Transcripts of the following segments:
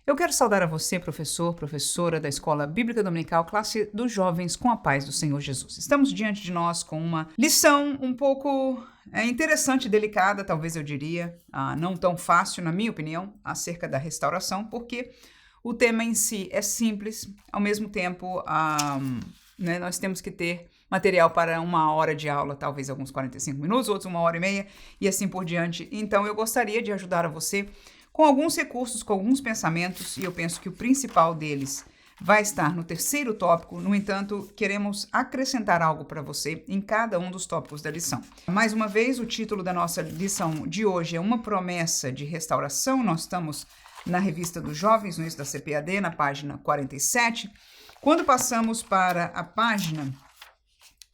Eu quero saudar a você, professor, professora da Escola Bíblica Dominical, classe dos jovens, com a paz do Senhor Jesus. Estamos diante de nós com uma lição um pouco interessante, delicada, talvez eu diria, não tão fácil, na minha opinião, acerca da restauração, porque o tema em si é simples, ao mesmo tempo, nós temos que ter material para 1 hora de aula, talvez alguns 45 minutos, outros 1 hora e meia, e assim por diante. Então, eu gostaria de ajudar a você com alguns recursos, com alguns pensamentos, e eu penso que o principal deles vai estar no terceiro tópico. No entanto, queremos acrescentar algo para você em cada um dos tópicos da lição. Mais uma vez, o título da nossa lição de hoje é Uma Promessa de Restauração. Nós estamos na Revista dos Jovens, no início da CPAD, na página 47. Quando passamos para a página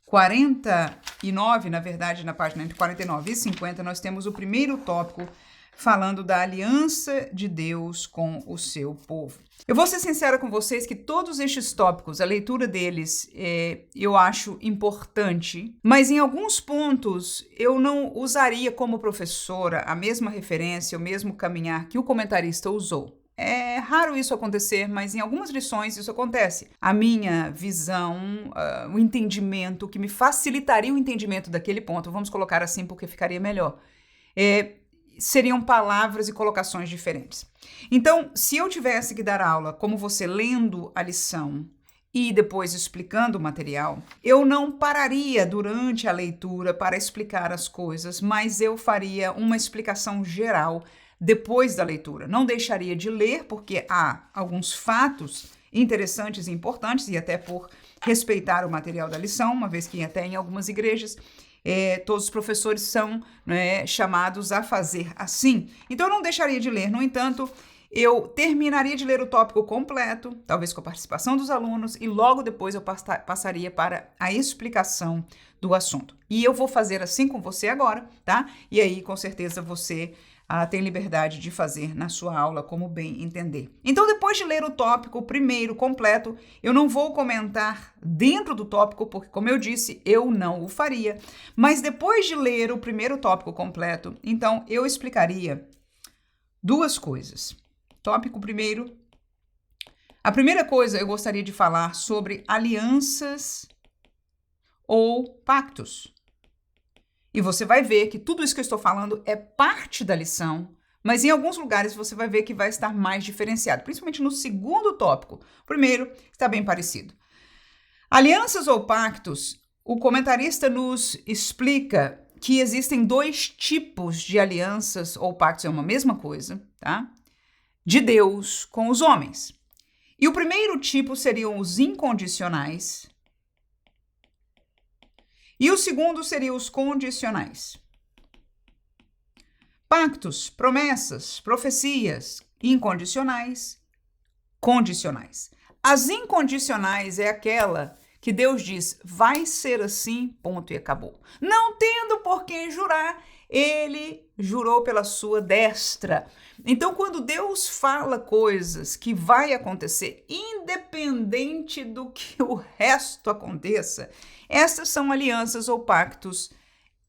49, na verdade, na página entre 49 e 50, nós temos o primeiro tópico falando da aliança de Deus com o seu povo. Eu vou ser sincera com vocês que todos estes tópicos, a leitura deles, eu acho importante, mas em alguns pontos eu não usaria como professora a mesma referência, o mesmo caminhar que o comentarista usou. É raro isso acontecer, mas em algumas lições isso acontece. A minha visão, o entendimento, que me facilitaria o entendimento daquele ponto, vamos colocar assim porque ficaria melhor, seriam palavras e colocações diferentes. Então, se eu tivesse que dar aula como você lendo a lição e depois explicando o material, eu não pararia durante a leitura para explicar as coisas, mas eu faria uma explicação geral depois da leitura. Não deixaria de ler, porque há alguns fatos interessantes e importantes, e até por respeitar o material da lição, uma vez que até em algumas igrejas todos os professores são chamados a fazer assim. Então, eu não deixaria de ler. No entanto, eu terminaria de ler o tópico completo, talvez com a participação dos alunos, e logo depois eu passaria para a explicação do assunto. E eu vou fazer assim com você agora, tá? E aí, com certeza, você tem liberdade de fazer na sua aula como bem entender. Então, depois de ler o tópico primeiro completo, eu não vou comentar dentro do tópico, porque, como eu disse, eu não o faria. Mas depois de ler o primeiro tópico completo, então eu explicaria duas coisas. Tópico primeiro. A primeira coisa, eu gostaria de falar sobre alianças ou pactos. E você vai ver que tudo isso que eu estou falando é parte da lição, mas em alguns lugares você vai ver que vai estar mais diferenciado, principalmente no segundo tópico. O primeiro está bem parecido. Alianças ou pactos, o comentarista nos explica que existem dois tipos de alianças ou pactos, é uma mesma coisa, tá? De Deus com os homens. E o primeiro tipo seriam os incondicionais, e o segundo seriam os condicionais. Pactos, promessas, profecias, incondicionais, condicionais. As incondicionais é aquela que Deus diz, vai ser assim, ponto e acabou. Não tendo por quem jurar, ele jurou pela sua destra. Então, quando Deus fala coisas que vai acontecer, independente do que o resto aconteça, essas são alianças ou pactos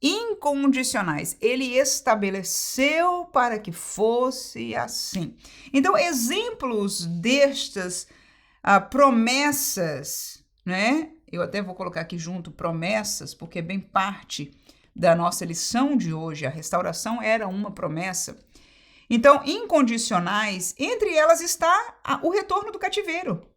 incondicionais. Ele estabeleceu para que fosse assim. Então, exemplos destas promessas, né? Eu até vou colocar aqui junto promessas, porque é bem parte da nossa lição de hoje. A restauração era uma promessa. Então, incondicionais, entre elas está o retorno do cativeiro.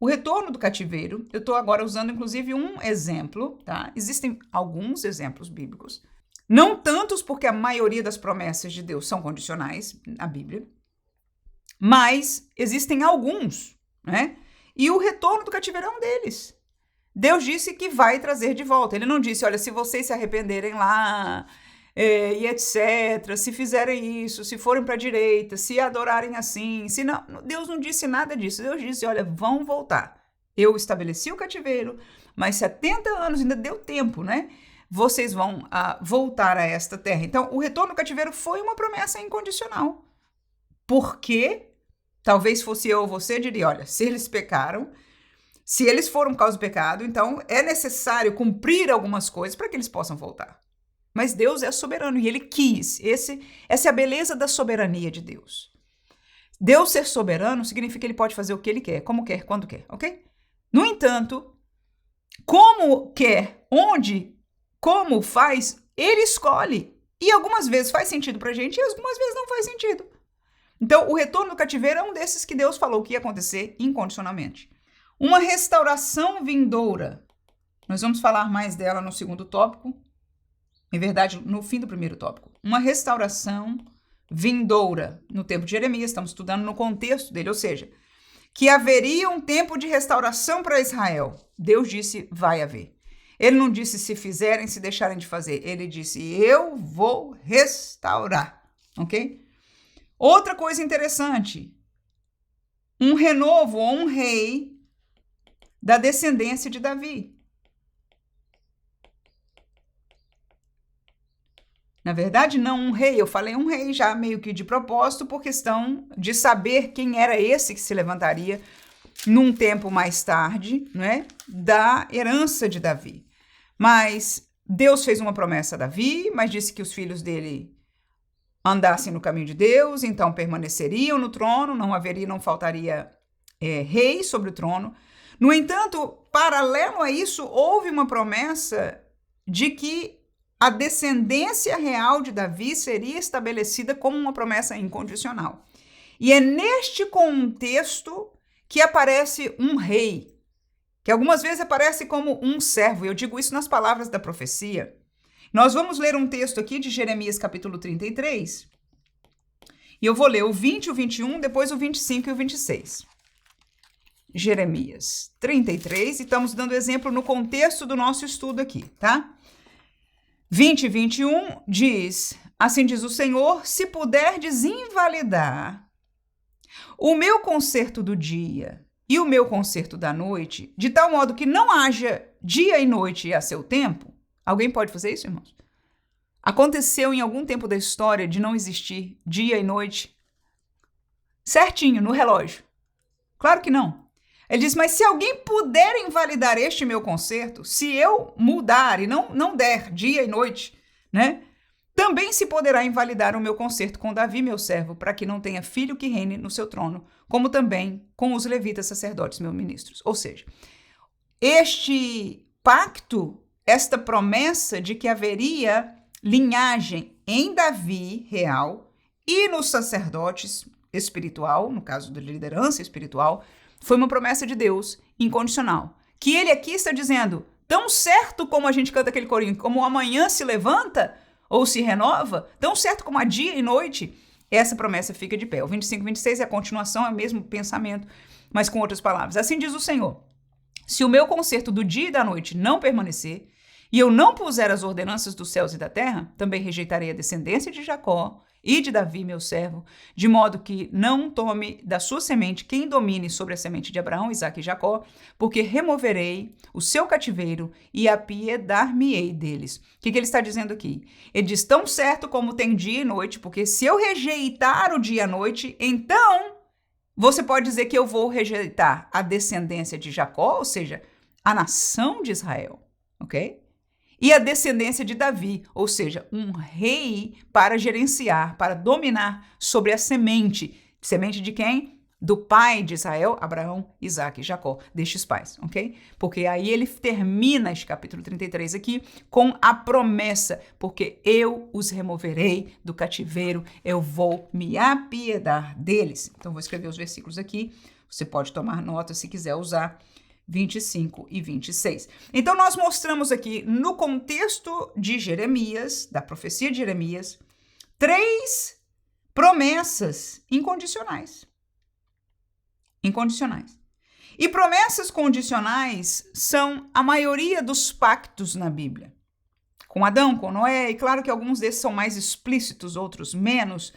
O retorno do cativeiro, eu estou agora usando inclusive um exemplo, tá? Existem alguns exemplos bíblicos, não tantos porque a maioria das promessas de Deus são condicionais na Bíblia, mas existem alguns, né? E o retorno do cativeiro é um deles. Deus disse que vai trazer de volta. Ele não disse, olha, se vocês se arrependerem lá, e etc., se fizerem isso, se forem para a direita, se adorarem assim, se não, Deus não disse nada disso. Deus disse, olha, vão voltar. Eu estabeleci o cativeiro, mas 70 anos ainda deu tempo, né? Vocês vão voltar a esta terra. Então, o retorno do cativeiro foi uma promessa incondicional. Porque, talvez fosse eu ou você, diria, olha, se eles pecaram, se eles foram por causa do pecado, então é necessário cumprir algumas coisas para que eles possam voltar. Mas Deus é soberano e ele quis. Essa é a beleza da soberania de Deus. Deus ser soberano significa que ele pode fazer o que ele quer, como quer, quando quer, ok? No entanto, como quer, onde, como faz, ele escolhe. E algumas vezes faz sentido pra gente e algumas vezes não faz sentido. Então, o retorno do cativeiro é um desses que Deus falou que ia acontecer incondicionalmente. Uma restauração vindoura. Nós vamos falar mais dela no segundo tópico. Em verdade, no fim do primeiro tópico. Uma restauração vindoura. No tempo de Jeremias, estamos estudando no contexto dele, ou seja, que haveria um tempo de restauração para Israel. Deus disse, vai haver. Ele não disse se fizerem, se deixarem de fazer. Ele disse, eu vou restaurar, ok? Outra coisa interessante, um renovo ou um rei da descendência de Davi. Na verdade, não um rei, eu falei um rei já meio que de propósito, por questão de saber quem era esse que se levantaria num tempo mais tarde, né, da herança de Davi. Mas Deus fez uma promessa a Davi, mas disse que os filhos dele andassem no caminho de Deus, então permaneceriam no trono, não faltaria rei sobre o trono. No entanto, paralelo a isso, houve uma promessa de que a descendência real de Davi seria estabelecida como uma promessa incondicional. E é neste contexto que aparece um rei, que algumas vezes aparece como um servo. Eu digo isso nas palavras da profecia. Nós vamos ler um texto aqui de Jeremias capítulo 33. E eu vou ler o 20, o 21, depois o 25 e o 26. Jeremias 33, e estamos dando exemplo no contexto do nosso estudo aqui, tá? 20 e 21 diz, assim diz o Senhor, se puderdes invalidar o meu concerto do dia e o meu concerto da noite, de tal modo que não haja dia e noite a seu tempo. Alguém pode fazer isso, irmãos? Aconteceu em algum tempo da história de não existir dia e noite certinho no relógio? Claro que não. Ele diz, mas se alguém puder invalidar este meu concerto, se eu mudar e não der dia e noite, né? Também se poderá invalidar o meu concerto com Davi, meu servo, para que não tenha filho que reine no seu trono, como também com os levitas sacerdotes, meus ministros. Ou seja, este pacto, esta promessa de que haveria linhagem em Davi real e nos sacerdotes espiritual, no caso da liderança espiritual, foi uma promessa de Deus incondicional. Que ele aqui está dizendo, tão certo como a gente canta aquele corinho, como amanhã se levanta ou se renova, tão certo como há dia e noite, essa promessa fica de pé. O 25 e 26 é a continuação, é o mesmo pensamento, mas com outras palavras. Assim diz o Senhor, se o meu concerto do dia e da noite não permanecer, e eu não puser as ordenanças dos céus e da terra, também rejeitarei a descendência de Jacó e de Davi, meu servo, de modo que não tome da sua semente quem domine sobre a semente de Abraão, Isaque e Jacó, porque removerei o seu cativeiro e apiedar-me-ei deles. O que ele está dizendo aqui? Ele diz, tão certo como tem dia e noite, porque se eu rejeitar o dia e a noite, então você pode dizer que eu vou rejeitar a descendência de Jacó, ou seja, a nação de Israel, ok? E a descendência de Davi, ou seja, um rei para gerenciar, para dominar sobre a semente. Semente de quem? Do pai de Israel, Abraão, Isaque e Jacó, destes pais, ok? Porque aí ele termina este capítulo 33 aqui com a promessa, porque eu os removerei do cativeiro, eu vou me apiedar deles. Então vou escrever os versículos aqui, você pode tomar nota se quiser usar. 25 e 26. Então, nós mostramos aqui, no contexto de Jeremias, da profecia de Jeremias, 3 promessas incondicionais. Incondicionais. E promessas condicionais são a maioria dos pactos na Bíblia. Com Adão, com Noé, e claro que alguns desses são mais explícitos, outros menos.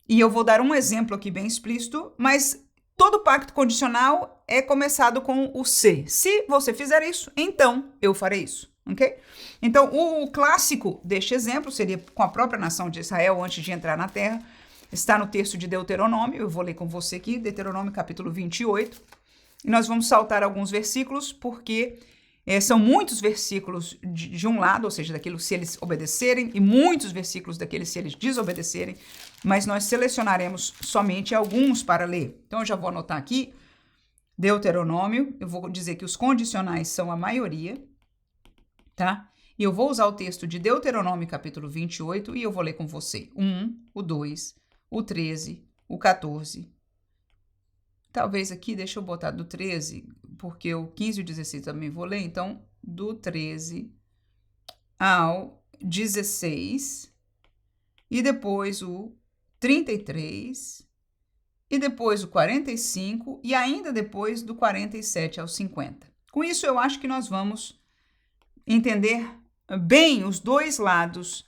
E eu vou dar um exemplo aqui bem explícito, mas todo pacto condicional é começado com o se. Se você fizer isso, então eu farei isso, ok? Então, o clássico deste exemplo seria com a própria nação de Israel antes de entrar na terra. Está no texto de Deuteronômio, eu vou ler com você aqui, Deuteronômio capítulo 28. E nós vamos saltar alguns versículos, porque são muitos versículos de um lado, ou seja, daquilo se eles obedecerem, e muitos versículos daqueles se eles desobedecerem. mas nós selecionaremos somente alguns para ler. Então, eu já vou anotar aqui, Deuteronômio, eu vou dizer que os condicionais são a maioria, tá? E eu vou usar o texto de Deuteronômio, capítulo 28, e eu vou ler com você. O 1, o 2, o 13, o 14. Talvez aqui, deixa eu botar do 13, porque o 15 e o 16 também vou ler. Então, do 13 ao 16, e depois o 33, e depois o 45, e ainda depois do 47 ao 50. Com isso, eu acho que nós vamos entender bem os dois lados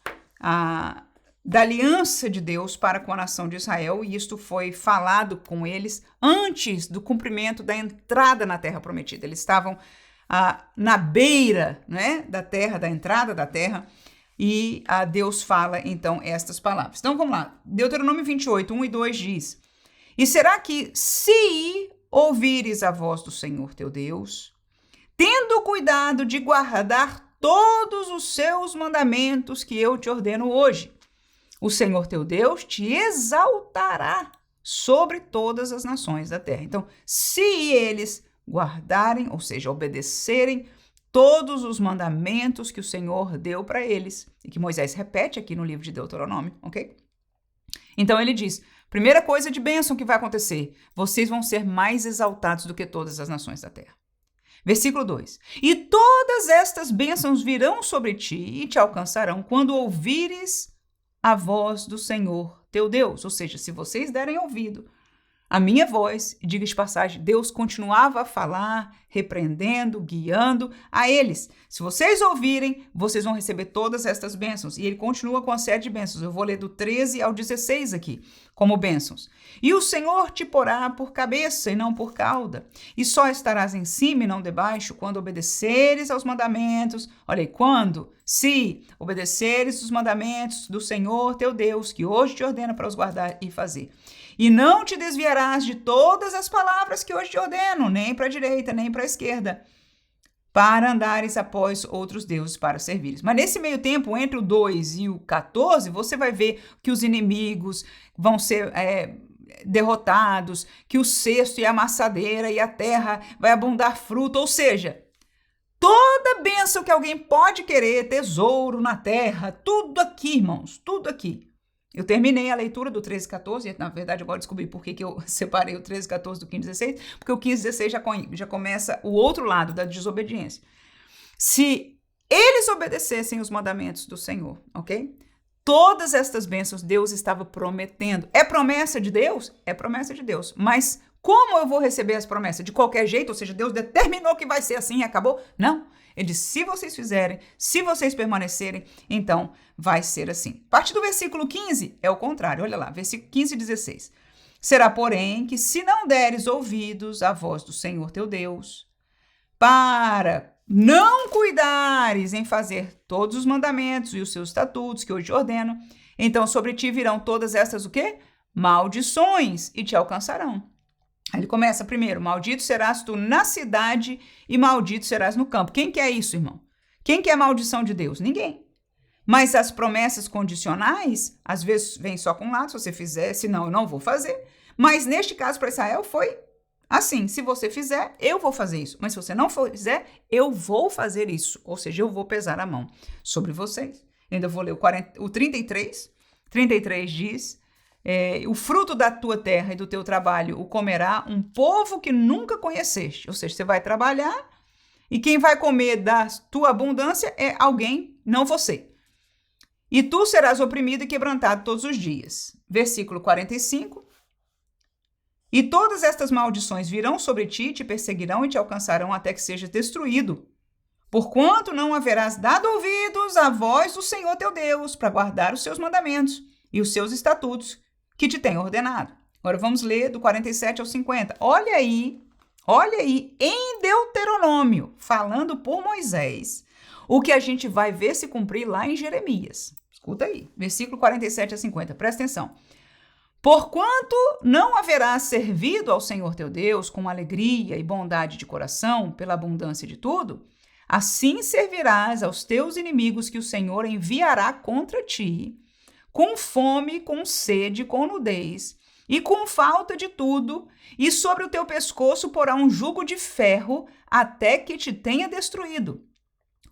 da aliança de Deus para com a nação de Israel, e isto foi falado com eles antes do cumprimento da entrada na terra prometida. Eles estavam na beira, né, da terra, da entrada da terra, e Deus fala então estas palavras. Então vamos lá, Deuteronômio 28, 1 e 2 diz: E será que se ouvires a voz do Senhor teu Deus, tendo cuidado de guardar todos os seus mandamentos que eu te ordeno hoje, o Senhor teu Deus te exaltará sobre todas as nações da terra. Então, se eles guardarem, ou seja, obedecerem todos os mandamentos que o Senhor deu para eles, e que Moisés repete aqui no livro de Deuteronômio, ok? Então ele diz, primeira coisa de bênção que vai acontecer, vocês vão ser mais exaltados do que todas as nações da terra. Versículo 2, e todas estas bênçãos virão sobre ti e te alcançarão quando ouvires a voz do Senhor teu Deus. Ou seja, se vocês derem ouvido a minha voz, e diga de passagem, Deus continuava a falar, repreendendo, guiando a eles. Se vocês ouvirem, vocês vão receber todas estas bênçãos. E ele continua com a série de bênçãos. Eu vou ler do 13 ao 16 aqui, como bênçãos. E o Senhor te porá por cabeça e não por cauda. E só estarás em cima e não debaixo quando obedeceres aos mandamentos. Olha aí, quando? Se obedeceres os mandamentos do Senhor teu Deus, que hoje te ordena para os guardar e fazer. E não te desviarás de todas as palavras que hoje te ordeno, nem para a direita, nem para a esquerda, para andares após outros deuses para servires. Mas nesse meio tempo, entre o 2 e o 14, você vai ver que os inimigos vão ser derrotados, que o cesto e a amassadeira e a terra vai abundar fruto, ou seja, toda bênção que alguém pode querer, tesouro na terra, tudo aqui, irmãos, tudo aqui. Eu terminei a leitura do 13 e 14, e na verdade agora descobri por que eu separei o 13 e 14 do 15 e 16, porque o 15 e 16 já começa o outro lado da desobediência. Se eles obedecessem os mandamentos do Senhor, ok? Todas estas bênçãos Deus estava prometendo. É promessa de Deus? É promessa de Deus. Mas como eu vou receber as promessas? De qualquer jeito? Ou seja, Deus determinou que vai ser assim e acabou? Não. Ele disse, se vocês fizerem, se vocês permanecerem, então vai ser assim. A partir do versículo 15 é o contrário. Olha lá, versículo 15 e 16. Será, porém, que se não deres ouvidos à voz do Senhor teu Deus, para não cuidares em fazer todos os mandamentos e os seus estatutos que hoje te ordeno, então sobre ti virão todas estas o quê? Maldições e te alcançarão. Aí ele começa primeiro, maldito serás tu na cidade e maldito serás no campo. Quem quer isso, irmão? Quem quer maldição de Deus? Ninguém. Mas as promessas condicionais, às vezes vem só com um lado, se você fizer, senão eu não vou fazer. Mas neste caso para Israel foi assim, se você fizer, eu vou fazer isso. Mas se você não fizer, eu vou fazer isso. Ou seja, eu vou pesar a mão sobre vocês. Ainda vou ler o 33. 33 diz... o fruto da tua terra e do teu trabalho o comerá um povo que nunca conheceste. Ou seja, você vai trabalhar e quem vai comer da tua abundância é alguém, não você. E tu serás oprimido e quebrantado todos os dias. Versículo 45. E todas estas maldições virão sobre ti, te perseguirão e te alcançarão até que sejas destruído. Porquanto não haverás dado ouvidos à voz do Senhor teu Deus para guardar os seus mandamentos e os seus estatutos que te tem ordenado. Agora vamos ler do 47 ao 50. Olha aí, em Deuteronômio, falando por Moisés, o que a gente vai ver se cumprir lá em Jeremias. Escuta aí, versículo 47 a 50, presta atenção. Porquanto não haverás servido ao Senhor teu Deus com alegria e bondade de coração, pela abundância de tudo, assim servirás aos teus inimigos que o Senhor enviará contra ti, com fome, com sede, com nudez e com falta de tudo, e sobre o teu pescoço porá um jugo de ferro até que te tenha destruído.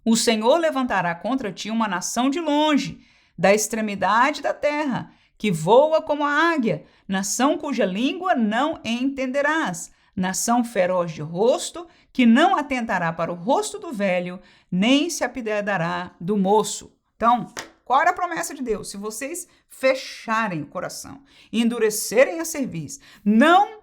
O Senhor levantará contra ti uma nação de longe, da extremidade da terra, que voa como a águia, nação cuja língua não entenderás, nação feroz de rosto, que não atentará para o rosto do velho, nem se apiedará do moço. Então, qual era a promessa de Deus? Se vocês fecharem o coração, endurecerem a cerviz, não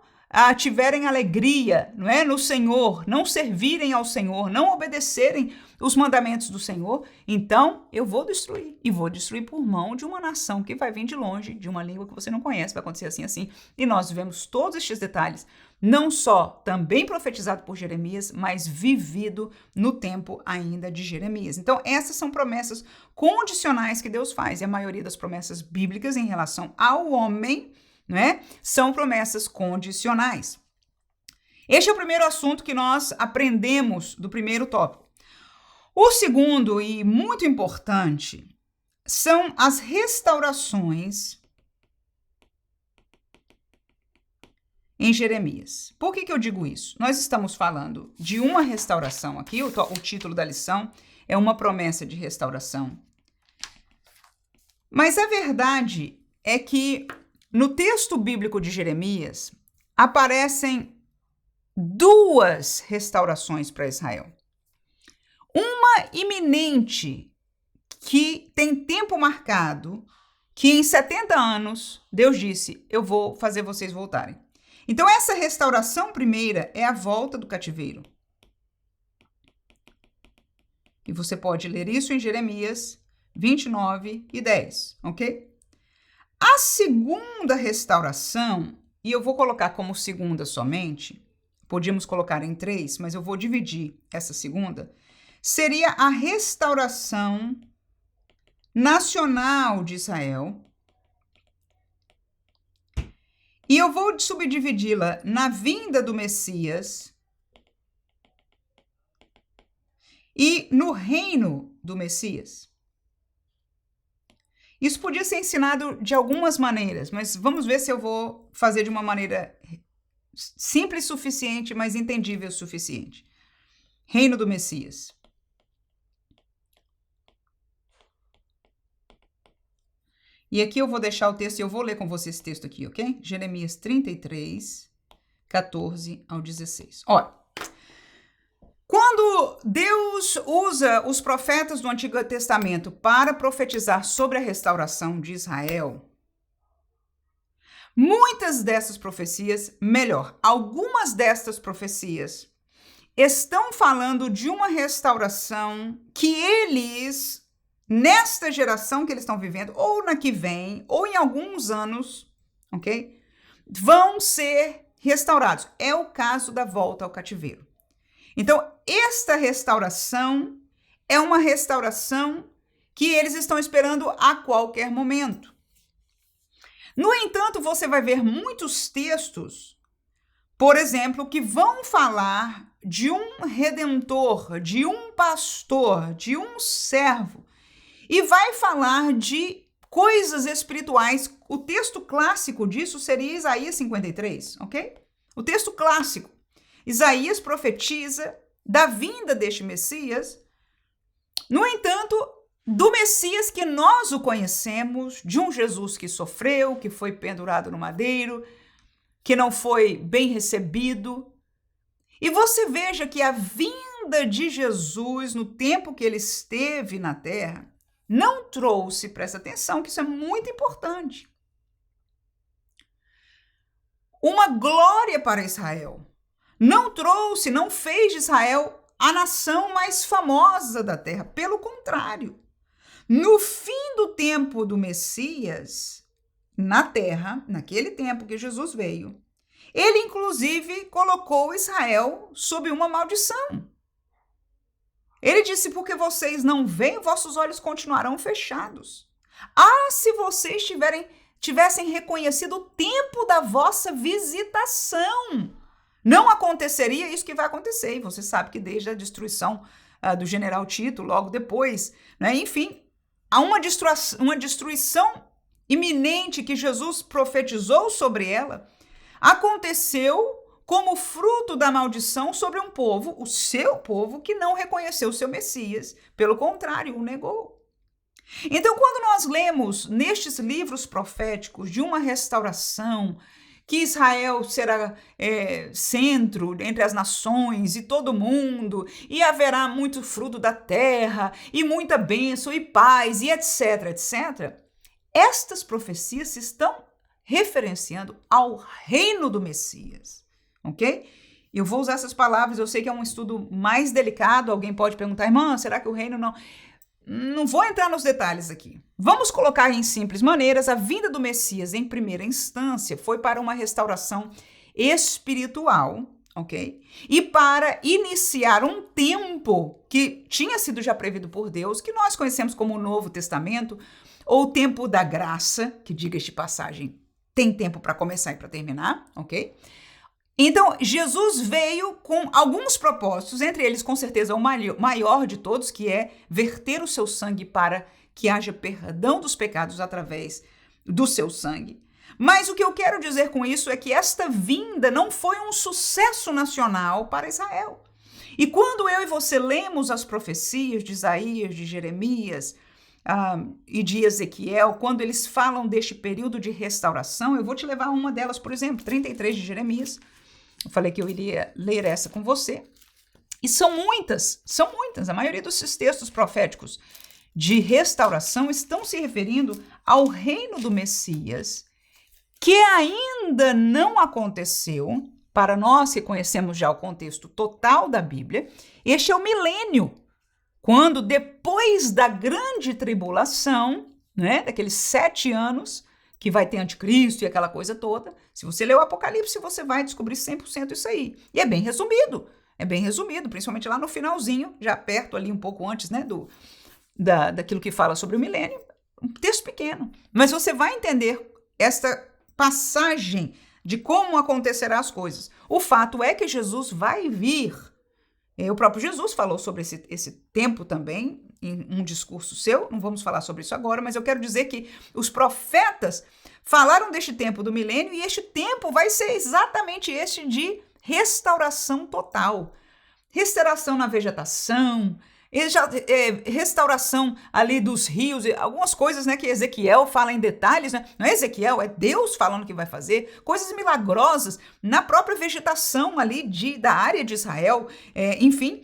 tiverem alegria, não é, no Senhor, não servirem ao Senhor, não obedecerem os mandamentos do Senhor, então eu vou destruir. E vou destruir por mão de uma nação que vai vir de longe, de uma língua que você não conhece, vai acontecer assim, assim. E nós vemos todos estes detalhes, não só também profetizado por Jeremias, mas vivido no tempo ainda de Jeremias. Então, essas são promessas condicionais que Deus faz. E a maioria das promessas bíblicas em relação ao homem, né, são promessas condicionais. Este é o primeiro assunto que nós aprendemos do primeiro tópico. O segundo, e muito importante, são as restaurações em Jeremias. Por que eu digo isso? Nós estamos falando de uma restauração aqui, o título da lição é uma promessa de restauração. Mas a verdade é que no texto bíblico de Jeremias aparecem duas restaurações para Israel. Uma iminente, que tem tempo marcado, que em 70 anos Deus disse, eu vou fazer vocês voltarem. Então essa restauração primeira é a volta do cativeiro. E você pode ler isso em Jeremias 29 e 10, ok? A segunda restauração, e eu vou colocar como segunda somente, podíamos colocar em 3, mas eu vou dividir essa segunda, seria a restauração nacional de Israel. E eu vou subdividi-la na vinda do Messias e no reino do Messias. Isso podia ser ensinado de algumas maneiras, mas vamos ver se eu vou fazer de uma maneira simples o suficiente, mas entendível o suficiente. Reino do Messias. E aqui eu vou deixar o texto e eu vou ler com você esse texto aqui, ok? Jeremias 33, 14 ao 16. Olha, quando Deus usa os profetas do Antigo Testamento para profetizar sobre a restauração de Israel, muitas dessas profecias, algumas destas profecias estão falando de uma restauração que eles, nesta geração que eles estão vivendo, ou na que vem, ou em alguns anos, ok? Vão ser restaurados. É o caso da volta ao cativeiro. Então, esta restauração é uma restauração que eles estão esperando a qualquer momento. No entanto, você vai ver muitos textos, por exemplo, que vão falar de um redentor, de um pastor, de um servo, e vai falar de coisas espirituais. O texto clássico disso seria Isaías 53, ok? O texto clássico. Isaías profetiza da vinda deste Messias. No entanto, do Messias que nós o conhecemos, de um Jesus que sofreu, que foi pendurado no madeiro, que não foi bem recebido. E você veja que a vinda de Jesus, no tempo que ele esteve na terra, não trouxe, presta atenção, que isso é muito importante, uma glória para Israel. Não trouxe, não fez de Israel a nação mais famosa da terra. Pelo contrário, no fim do tempo do Messias, na terra, naquele tempo que Jesus veio, ele inclusive colocou Israel sob uma maldição. Ele disse, porque vocês não veem, vossos olhos continuarão fechados. Ah, se vocês tivessem reconhecido o tempo da vossa visitação, não aconteceria isso que vai acontecer. E você sabe que desde a destruição do general Tito, logo depois, né, enfim, há uma destruição iminente que Jesus profetizou sobre ela aconteceu como fruto da maldição sobre um povo, o seu povo, que não reconheceu o seu Messias. Pelo contrário, o negou. Então, quando nós lemos nestes livros proféticos de uma restauração, que Israel será centro entre as nações e todo mundo, e haverá muito fruto da terra, e muita bênção e paz, e etc, etc, estas profecias estão referenciando ao reino do Messias, ok? Eu vou usar essas palavras, eu sei que é um estudo mais delicado, alguém pode perguntar, irmã, será que o reino não... Não vou entrar nos detalhes aqui. Vamos colocar em simples maneiras, a vinda do Messias em primeira instância foi para uma restauração espiritual, ok? E para iniciar um tempo que tinha sido já previsto por Deus, que nós conhecemos como o Novo Testamento, ou o tempo da graça, que diga de passagem, tem tempo para começar e para terminar, ok? Então, Jesus veio com alguns propósitos, entre eles, com certeza, o maior de todos, que é verter o seu sangue para que haja perdão dos pecados através do seu sangue. Mas o que eu quero dizer com isso é que esta vinda não foi um sucesso nacional para Israel. E quando eu e você lemos as profecias de Isaías, de Jeremias e de Ezequiel, quando eles falam deste período de restauração, eu vou te levar a uma delas, por exemplo, 33 de Jeremias. Eu falei que eu iria ler essa com você. E são muitas. A maioria desses textos proféticos de restauração estão se referindo ao reino do Messias, que ainda não aconteceu. Para nós que conhecemos já o contexto total da Bíblia, este é o milênio, quando depois da grande tribulação, né, daqueles 7 anos, que vai ter anticristo e aquela coisa toda. Se você ler o Apocalipse, você vai descobrir 100% isso aí. E é bem resumido, principalmente lá no finalzinho, já perto ali, um pouco antes, né, daquilo que fala sobre o milênio. Um texto pequeno. Mas você vai entender esta passagem de como acontecerão as coisas. O fato é que Jesus vai vir. O próprio Jesus falou sobre esse tempo também, em um discurso seu, não vamos falar sobre isso agora, mas eu quero dizer que os profetas falaram deste tempo do milênio e este tempo vai ser exatamente este de restauração total. Restauração na vegetação, restauração ali dos rios, algumas coisas, né, que Ezequiel fala em detalhes, né? Não é Ezequiel, é Deus falando que vai fazer, coisas milagrosas na própria vegetação ali da área de Israel, enfim,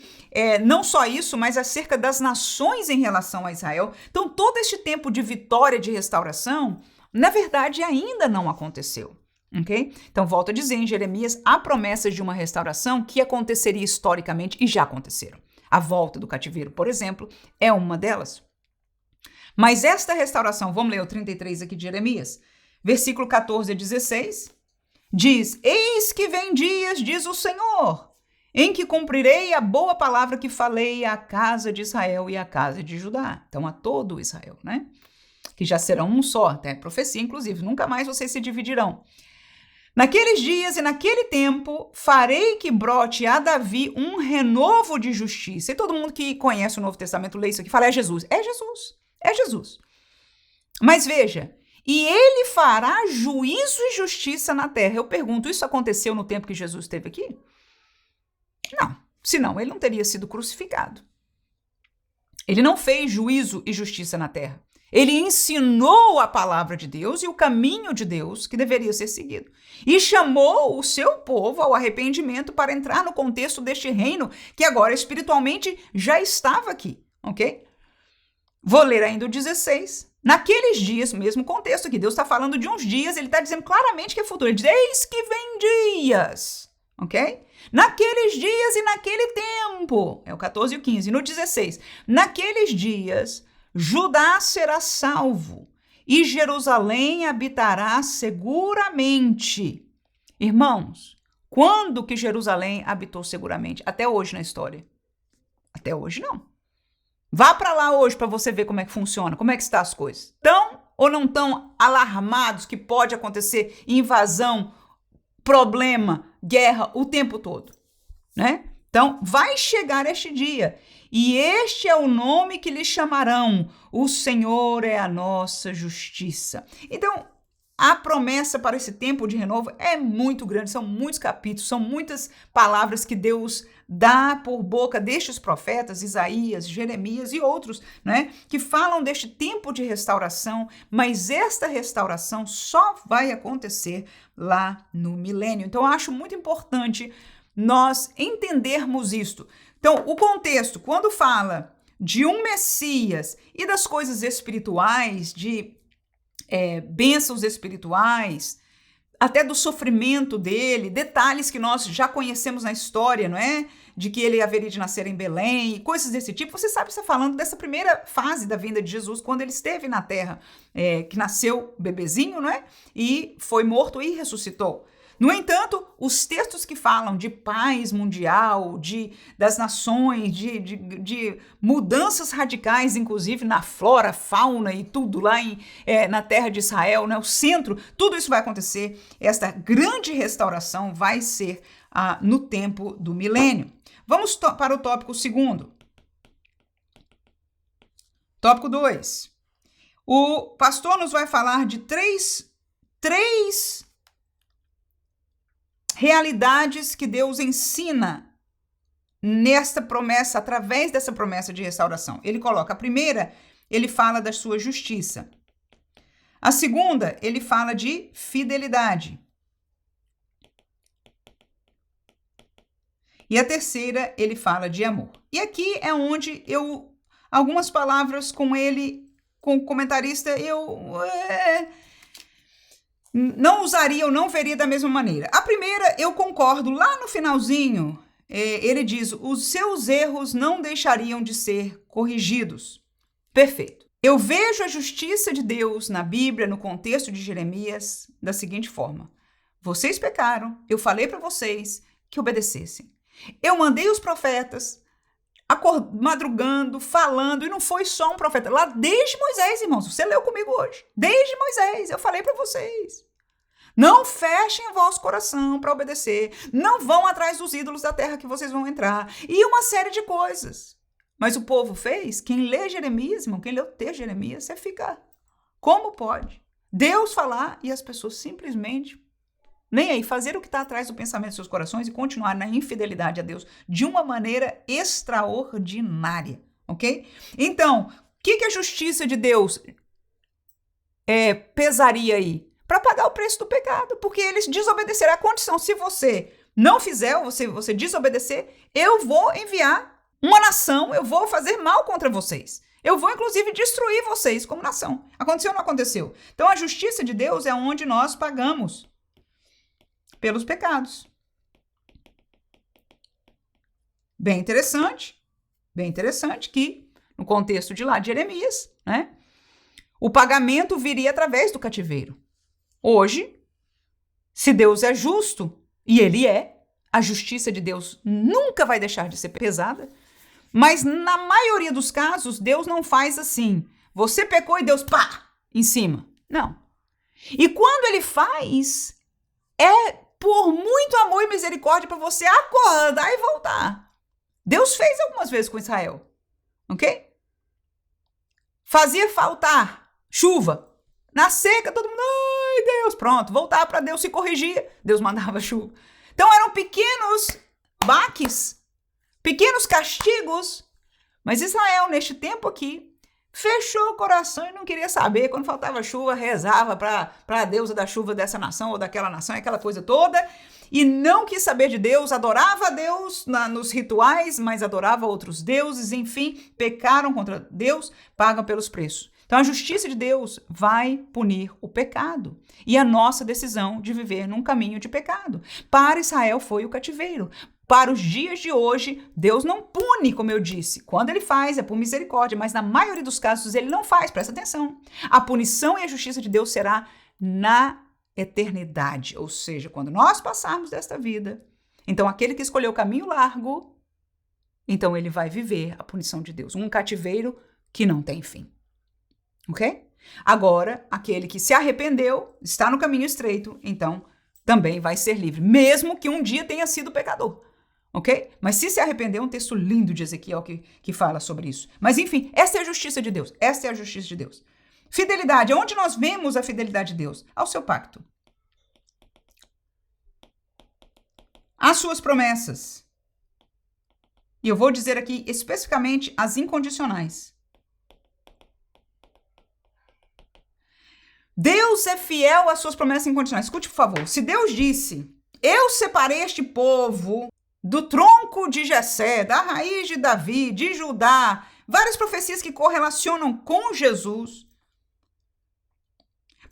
não só isso, mas acerca das nações em relação a Israel. Então, todo este tempo de vitória, de restauração, na verdade, ainda não aconteceu. Ok? Então, volto a dizer, em Jeremias, há promessas de uma restauração que aconteceria historicamente e já aconteceram. A volta do cativeiro, por exemplo, é uma delas. Mas esta restauração, vamos ler o 33 aqui de Jeremias, versículo 14 a 16, diz: Eis que vem dias, diz o Senhor, em que cumprirei a boa palavra que falei à casa de Israel e à casa de Judá. Então, a todo Israel, né? Que já serão um só, até profecia, inclusive, nunca mais vocês se dividirão. Naqueles dias e naquele tempo, farei que brote a Davi um renovo de justiça. E todo mundo que conhece o Novo Testamento lê isso aqui e fala, é Jesus. É Jesus. É Jesus. Mas veja, e ele fará juízo e justiça na terra. Eu pergunto, isso aconteceu no tempo que Jesus esteve aqui? Não. Senão ele não teria sido crucificado. Ele não fez juízo e justiça na terra. Ele ensinou a palavra de Deus e o caminho de Deus que deveria ser seguido. E chamou o seu povo ao arrependimento para entrar no contexto deste reino que agora espiritualmente já estava aqui, ok? Vou ler ainda o 16. Naqueles dias, mesmo contexto aqui, Deus está falando de uns dias, ele está dizendo claramente que é futuro. Ele diz, eis que vem dias, ok? Naqueles dias e naquele tempo, é o 14 e o 15. No 16, naqueles dias, Judá será salvo e Jerusalém habitará seguramente. Irmãos, quando que Jerusalém habitou seguramente? Até hoje na história. Até hoje não. Vá para lá hoje para você ver como é que funciona, como é que estão as coisas. Estão ou não estão alarmados que pode acontecer invasão, problema, guerra o tempo todo, né? Então, vai chegar este dia, e este é o nome que lhe chamarão: o Senhor é a nossa justiça. Então, a promessa para esse tempo de renovo é muito grande, são muitos capítulos, são muitas palavras que Deus dá por boca destes profetas, Isaías, Jeremias e outros, né, que falam deste tempo de restauração, mas esta restauração só vai acontecer lá no milênio. Então, eu acho muito importante nós entendermos isto. Então, o contexto, quando fala de um Messias e das coisas espirituais, de bênçãos espirituais, até do sofrimento dele, detalhes que nós já conhecemos na história, não é? De que ele haveria de nascer em Belém, coisas desse tipo. Você sabe, está falando dessa primeira fase da vinda de Jesus, quando ele esteve na terra, que nasceu bebezinho, não é? E foi morto e ressuscitou. No entanto, os textos que falam de paz mundial, das nações, de mudanças radicais, inclusive na flora, fauna e tudo lá na terra de Israel, né, o centro, tudo isso vai acontecer. Esta grande restauração vai ser no tempo do milênio. Vamos para o tópico segundo. Tópico 2. O pastor nos vai falar de três realidades que Deus ensina nesta promessa, através dessa promessa de restauração. Ele coloca a primeira, ele fala da sua justiça. A segunda, ele fala de fidelidade. E a terceira, ele fala de amor. E aqui é onde algumas palavras com ele, com o comentarista, não usaria, eu não veria da mesma maneira. A primeira, eu concordo, lá no finalzinho, ele diz: os seus erros não deixariam de ser corrigidos. Perfeito. Eu vejo a justiça de Deus na Bíblia, no contexto de Jeremias, da seguinte forma: vocês pecaram, eu falei para vocês que obedecessem. Eu mandei os profetas madrugando, falando, e não foi só um profeta, lá desde Moisés, irmãos, você leu comigo hoje, desde Moisés, eu falei para vocês, não fechem o vosso coração para obedecer, não vão atrás dos ídolos da terra que vocês vão entrar, e uma série de coisas, mas o povo fez. Quem lê Jeremias, irmão, quem lê o texto de Jeremias, você fica, como pode Deus falar e as pessoas simplesmente nem aí, fazer o que está atrás do pensamento dos seus corações e continuar na infidelidade a Deus de uma maneira extraordinária, ok? Então, o que a justiça de Deus pesaria aí? Para pagar o preço do pecado, porque eles desobedeceram a condição. Se você não fizer, ou você desobedecer, eu vou enviar uma nação, eu vou fazer mal contra vocês. Eu vou, inclusive, destruir vocês como nação. Aconteceu ou não aconteceu? Então, a justiça de Deus é onde nós pagamos pelos pecados. Bem interessante que, no contexto de lá de Jeremias, né, o pagamento viria através do cativeiro. Hoje, se Deus é justo, e Ele é, a justiça de Deus nunca vai deixar de ser pesada, mas na maioria dos casos, Deus não faz assim. Você pecou e Deus, pá, em cima. Não. E quando Ele faz, por muito amor e misericórdia para você acordar e voltar. Deus fez algumas vezes com Israel, ok? Fazia faltar chuva. Na seca, todo mundo, ai Deus, pronto, voltar para Deus, se corrigia, Deus mandava chuva. Então eram pequenos baques, pequenos castigos, mas Israel, neste tempo aqui, fechou o coração e não queria saber. Quando faltava chuva, rezava para a deusa da chuva dessa nação ou daquela nação, aquela coisa toda, e não quis saber de Deus, adorava a Deus nos rituais, mas adorava outros deuses, enfim, pecaram contra Deus, pagam pelos preços. Então, a justiça de Deus vai punir o pecado e a nossa decisão de viver num caminho de pecado. Para Israel foi o cativeiro. Para os dias de hoje, Deus não pune, como eu disse. Quando Ele faz, é por misericórdia, mas na maioria dos casos Ele não faz, presta atenção. A punição e a justiça de Deus será na eternidade, ou seja, quando nós passarmos desta vida. Então, aquele que escolheu o caminho largo, então ele vai viver a punição de Deus. Um cativeiro que não tem fim. Ok? Agora, aquele que se arrependeu, está no caminho estreito, então também vai ser livre, mesmo que um dia tenha sido pecador. ok? Mas se arrepender, é um texto lindo de Ezequiel que fala sobre isso. Mas enfim, essa é a justiça de Deus. Essa é a justiça de Deus. Fidelidade. Onde nós vemos a fidelidade de Deus? Ao seu pacto. Às suas promessas. E eu vou dizer aqui especificamente as incondicionais. Deus é fiel às suas promessas incondicionais. Escute, por favor. Se Deus disse, eu separei este povo do tronco de Jessé, da raiz de Davi, de Judá, várias profecias que correlacionam com Jesus,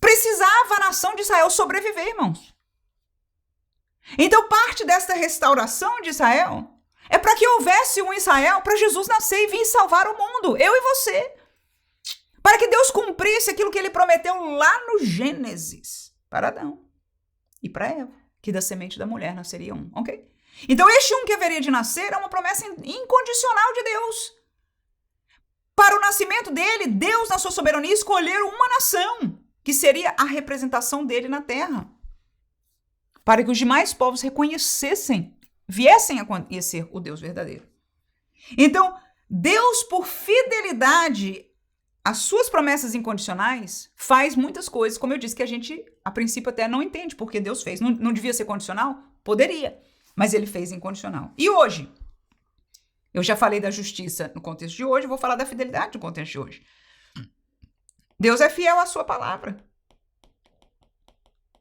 precisava a nação de Israel sobreviver, irmãos. Então, parte desta restauração de Israel é para que houvesse um Israel para Jesus nascer e vir salvar o mundo, eu e você. Para que Deus cumprisse aquilo que ele prometeu lá no Gênesis, para Adão e para Eva, que da semente da mulher nasceria um, ok? Então, este um que haveria de nascer é uma promessa incondicional de Deus. Para o nascimento dele, Deus, na sua soberania, escolheu uma nação, que seria a representação dele na terra, para que os demais povos reconhecessem, viessem a conhecer o Deus verdadeiro. Então, Deus, por fidelidade às suas promessas incondicionais, faz muitas coisas, como eu disse, que a gente, a princípio, até não entende porque Deus fez. Não devia ser condicional? Poderia, mas ele fez incondicional. E hoje? Eu já falei da justiça no contexto de hoje, vou falar da fidelidade no contexto de hoje. Deus é fiel à sua palavra.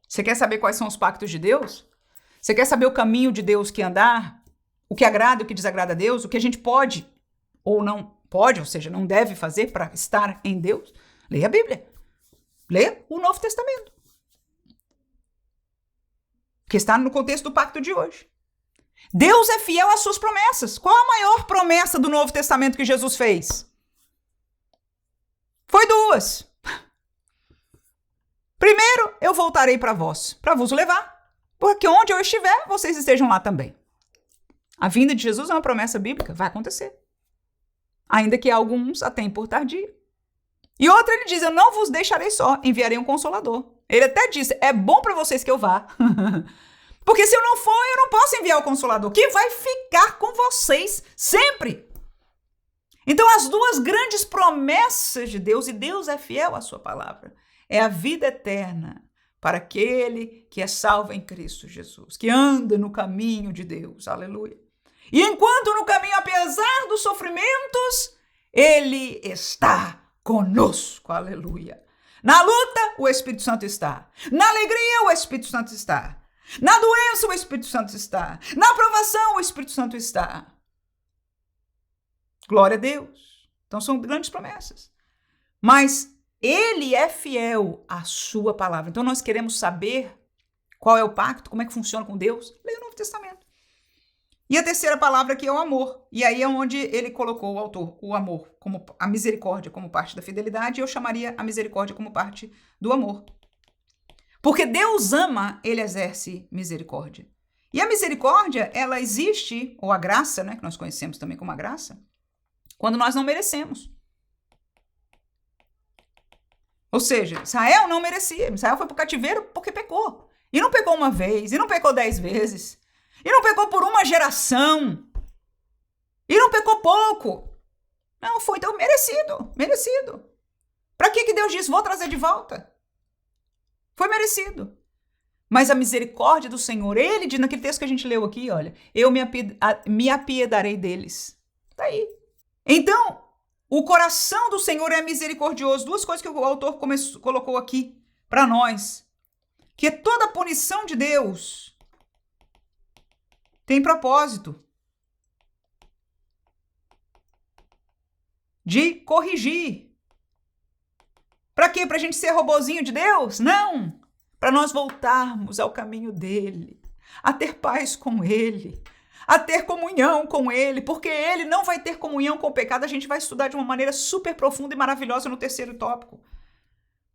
Você quer saber quais são os pactos de Deus? Você quer saber o caminho de Deus que andar? O que agrada e o que desagrada a Deus? O que a gente pode ou não pode, ou seja, não deve fazer para estar em Deus? Leia a Bíblia. Leia o Novo Testamento. Que está no contexto do pacto de hoje. Deus é fiel às suas promessas. Qual a maior promessa do Novo Testamento que Jesus fez? Foi duas. Primeiro, eu voltarei para vos levar, porque onde eu estiver, vocês estejam lá também. A vinda de Jesus é uma promessa bíblica, vai acontecer. Ainda que alguns a tenham por tardio. E outra, ele diz, eu não vos deixarei só, enviarei um consolador. Ele até disse, é bom para vocês que eu vá. Porque se eu não for, eu não posso enviar o consolador, que vai ficar com vocês sempre. Então, as duas grandes promessas de Deus, e Deus é fiel à sua palavra, é a vida eterna para aquele que é salvo em Cristo Jesus, que anda no caminho de Deus, aleluia. E enquanto no caminho, apesar dos sofrimentos, ele está conosco, aleluia. Na luta, o Espírito Santo está. Na alegria, o Espírito Santo está. Na doença, o Espírito Santo está. Na aprovação, o Espírito Santo está. Glória a Deus. Então são grandes promessas. Mas ele é fiel à sua palavra. Então nós queremos saber qual é o pacto, como é que funciona com Deus. Leia o Novo Testamento. E a terceira palavra aqui é o amor. E aí é onde ele colocou o autor, o amor, como a misericórdia como parte da fidelidade, e eu chamaria a misericórdia como parte do amor. Porque Deus ama, ele exerce misericórdia. E a misericórdia, ela existe, ou a graça, né, que nós conhecemos também como a graça, quando nós não merecemos. Ou seja, Israel não merecia. Israel foi para o cativeiro porque pecou. E não pecou uma vez, e não pecou 10 vezes. E não pecou por uma geração. E não pecou pouco. Não, foi então merecido, merecido. Para que Deus disse, vou trazer de volta? Foi merecido. Mas a misericórdia do Senhor, ele diz naquele texto que a gente leu aqui, olha, eu me apiedarei deles. Está aí. Então, o coração do Senhor é misericordioso. Duas coisas que o autor colocou aqui para nós. Que toda punição de Deus tem propósito de corrigir. Para quê? Para a gente ser robozinho de Deus? Não. Para nós voltarmos ao caminho dele, a ter paz com ele, a ter comunhão com ele, porque ele não vai ter comunhão com o pecado. A gente vai estudar de uma maneira super profunda e maravilhosa no terceiro tópico,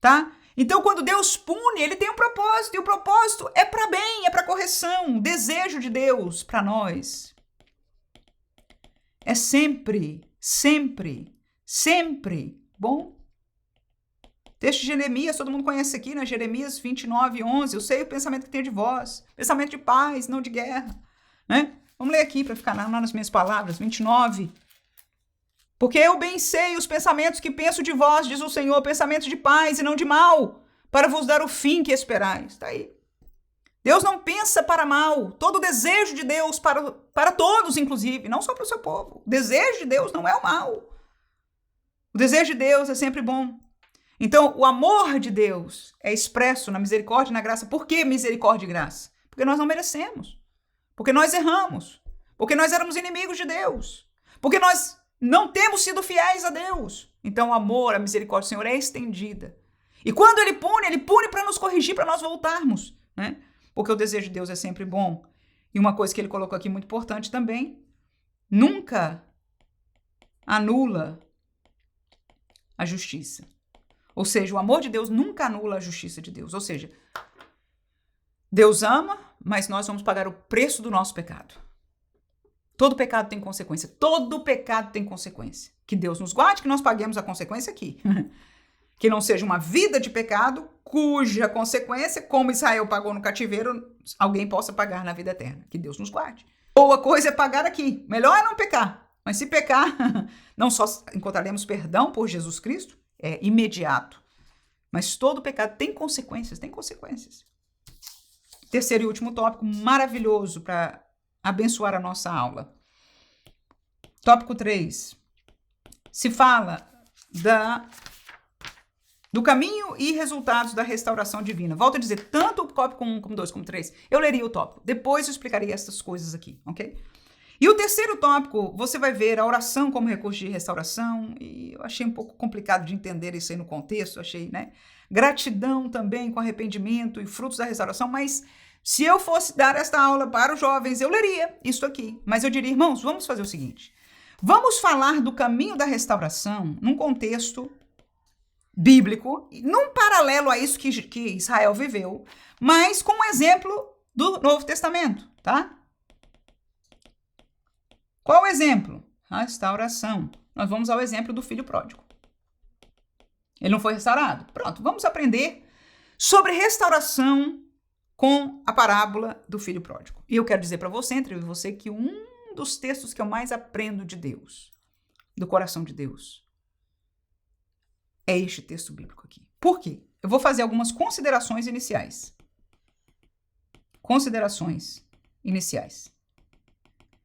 tá? Então, quando Deus pune, ele tem um propósito, e o propósito é para bem, é para correção. O desejo de Deus para nós é sempre, sempre, sempre bom. Texto de Jeremias, todo mundo conhece aqui, né? Jeremias 29, 11. Eu sei o pensamento que tenho de vós, pensamento de paz, não de guerra, né? Vamos ler aqui para ficar lá nas minhas palavras, 29. Porque eu bem sei os pensamentos que penso de vós, diz o Senhor, pensamentos de paz e não de mal, para vos dar o fim que esperais. Está aí. Deus não pensa para mal. Todo o desejo de Deus para todos, inclusive, não só para o seu povo. O desejo de Deus não é o mal. O desejo de Deus é sempre bom. Então, o amor de Deus é expresso na misericórdia e na graça. Por que misericórdia e graça? Porque nós não merecemos. Porque nós erramos. Porque nós éramos inimigos de Deus. Porque nós não temos sido fiéis a Deus. Então, o amor, a misericórdia do Senhor é estendida. E quando Ele pune para nos corrigir, para nós voltarmos, né? Porque o desejo de Deus é sempre bom. E uma coisa que Ele colocou aqui muito importante também, nunca anula a justiça. Ou seja, o amor de Deus nunca anula a justiça de Deus. Ou seja, Deus ama, mas nós vamos pagar o preço do nosso pecado. Todo pecado tem consequência. Todo pecado tem consequência. Que Deus nos guarde, que nós paguemos a consequência aqui. Que não seja uma vida de pecado, cuja consequência, como Israel pagou no cativeiro, alguém possa pagar na vida eterna. Que Deus nos guarde. Boa coisa é pagar aqui. Melhor é não pecar. Mas se pecar, não só encontraremos perdão por Jesus Cristo, é imediato. Mas todo pecado tem consequências, tem consequências. Terceiro e último tópico, maravilhoso para abençoar a nossa aula. Tópico 3. Se fala do caminho e resultados da restauração divina. Volto a dizer, tanto o tópico 1, como 2, como 3, eu leria o tópico. Depois eu explicaria essas coisas aqui, ok? E o terceiro tópico, você vai ver a oração como recurso de restauração, e eu achei um pouco complicado de entender isso aí no contexto, achei, né? Gratidão também com arrependimento e frutos da restauração, mas se eu fosse dar esta aula para os jovens, eu leria isso aqui. Mas eu diria, irmãos, vamos fazer o seguinte, vamos falar do caminho da restauração num contexto bíblico, num paralelo a isso que Israel viveu, mas com um exemplo do Novo Testamento, tá? Qual o exemplo? Restauração. Nós vamos ao exemplo do filho pródigo. Ele não foi restaurado? Pronto, vamos aprender sobre restauração com a parábola do filho pródigo. E eu quero dizer para você, entre você, que um dos textos que eu mais aprendo de Deus, do coração de Deus, é este texto bíblico aqui. Por quê? Eu vou fazer algumas considerações iniciais. Considerações iniciais.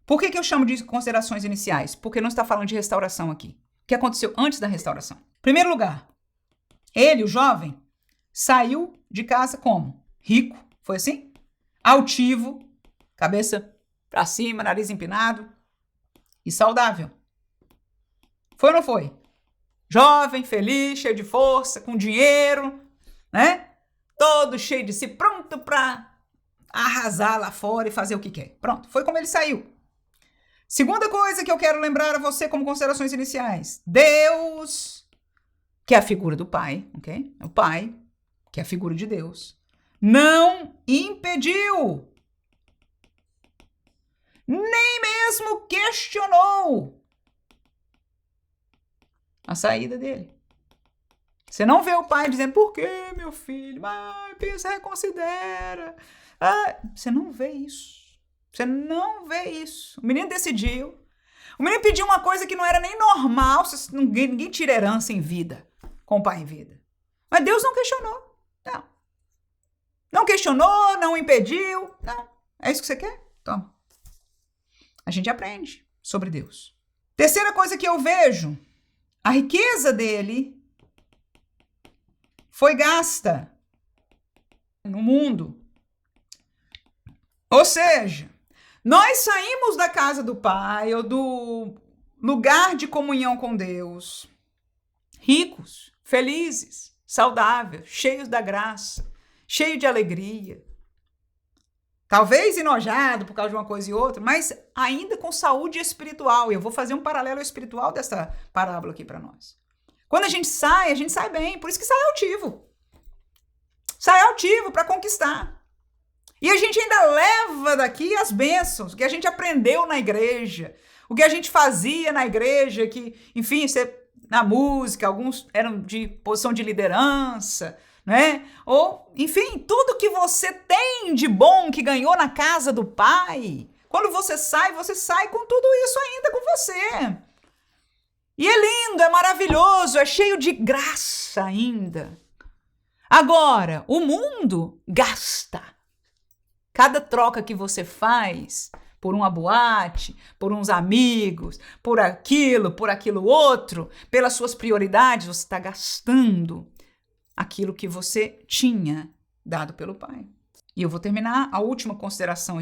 Por que eu chamo de considerações iniciais? Porque não está falando de restauração aqui. O que aconteceu antes da restauração? Em primeiro lugar, ele, o jovem, saiu de casa como? Rico, foi assim? Altivo, cabeça para cima, nariz empinado e saudável. Foi ou não foi? Jovem, feliz, cheio de força, com dinheiro, né? Todo cheio de si, pronto para arrasar lá fora e fazer o que quer. Pronto, foi como ele saiu. Segunda coisa que eu quero lembrar a você como considerações iniciais. Deus, que é a figura do Pai, ok? O Pai, que é a figura de Deus, não impediu, nem mesmo questionou a saída dele. Você não vê o pai dizendo, por que, meu filho? Pensa, reconsidera. Você não vê isso. Você não vê isso. O menino decidiu. O menino pediu uma coisa que não era nem normal. Ninguém tira herança em vida, com o pai em vida. Mas Deus não questionou. Não. Não questionou, não impediu. Não. É isso que você quer? Toma. A gente aprende sobre Deus. Terceira coisa que eu vejo, a riqueza dele foi gasta no mundo. Ou seja, nós saímos da casa do Pai ou do lugar de comunhão com Deus, ricos, felizes, saudáveis, cheios da graça, cheios de alegria. Talvez enojado por causa de uma coisa e outra, mas ainda com saúde espiritual. E eu vou fazer um paralelo espiritual dessa parábola aqui para nós. Quando a gente sai bem. Por isso que sai altivo. Sai altivo para conquistar. E a gente ainda leva daqui as bênçãos, o que a gente aprendeu na igreja, o que a gente fazia na igreja, que, enfim, na música, alguns eram de posição de liderança, né? Ou, enfim, tudo que você tem de bom que ganhou na casa do Pai, Quando você sai com tudo isso ainda com você. E é lindo, é maravilhoso, é cheio de graça ainda. Agora, o mundo gasta. Cada troca que você faz por uma boate, por uns amigos, por aquilo outro, pelas suas prioridades, você está gastando aquilo que você tinha dado pelo Pai. E eu vou terminar. A última consideração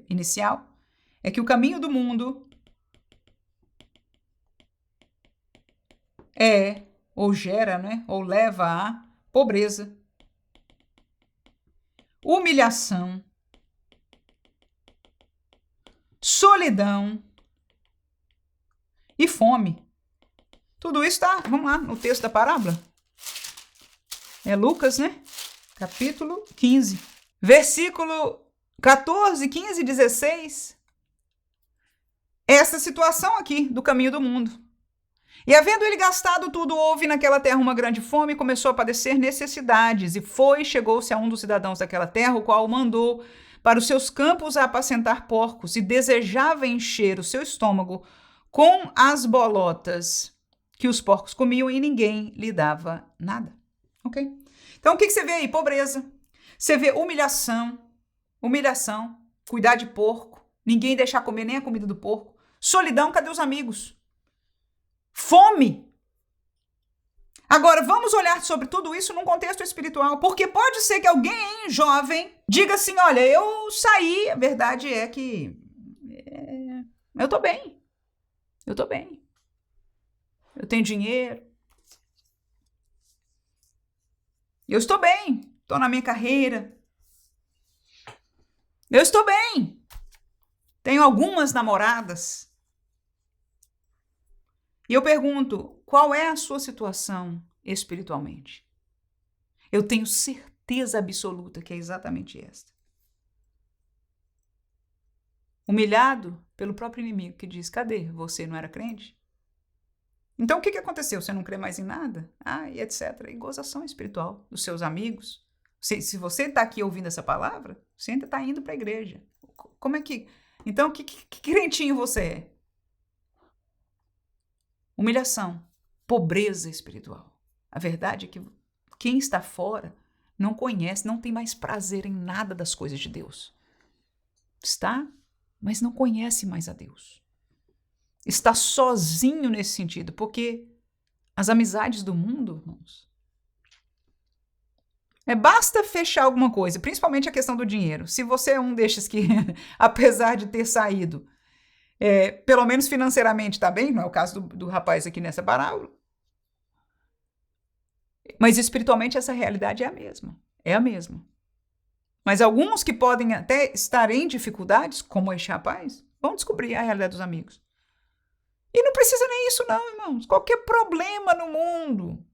inicial é que o caminho do mundo ou gera, né, ou leva à pobreza, humilhação, solidão e fome. Tudo isso está, vamos lá, no texto da parábola. É Lucas, né? Capítulo 15. Versículo 14, 15 e 16. Essa situação aqui do caminho do mundo. E havendo ele gastado tudo, houve naquela terra uma grande fome e começou a padecer necessidades. E chegou-se a um dos cidadãos daquela terra, o qual o mandou para os seus campos a apacentar porcos, e desejava encher o seu estômago com as bolotas que os porcos comiam, e ninguém lhe dava nada. Ok? Então, o que você vê aí? Pobreza. Você vê humilhação, cuidar de porco, ninguém deixar comer nem a comida do porco. Solidão, cadê os amigos? Fome. Agora, vamos olhar sobre tudo isso num contexto espiritual, porque pode ser que alguém jovem diga assim, olha, eu saí, a verdade é que eu tô bem, eu tenho dinheiro, eu estou bem, estou na minha carreira, eu estou bem, tenho algumas namoradas. E eu pergunto, qual é a sua situação espiritualmente? Eu tenho certeza absoluta que é exatamente esta. Humilhado pelo próprio inimigo que diz, cadê? Você não era crente? Então o que aconteceu? Você não crê mais em nada? E etc. E gozação espiritual dos seus amigos. Se você está aqui ouvindo essa palavra, você ainda está indo para a igreja. Como é que... Então, que crentinho você é? Humilhação, pobreza espiritual. A verdade é que quem está fora não conhece, não tem mais prazer em nada das coisas de Deus. Está, mas não conhece mais a Deus. Está sozinho nesse sentido, porque as amizades do mundo, irmãos, basta fechar alguma coisa, principalmente a questão do dinheiro. Se você é um destes que, apesar de ter saído, pelo menos financeiramente está bem, não é o caso do rapaz aqui nessa parábola. Mas espiritualmente essa realidade é a mesma. Mas alguns que podem até estar em dificuldades, como este rapaz, vão descobrir a realidade dos amigos. E não precisa nem isso não, irmãos. Qualquer problema no mundo,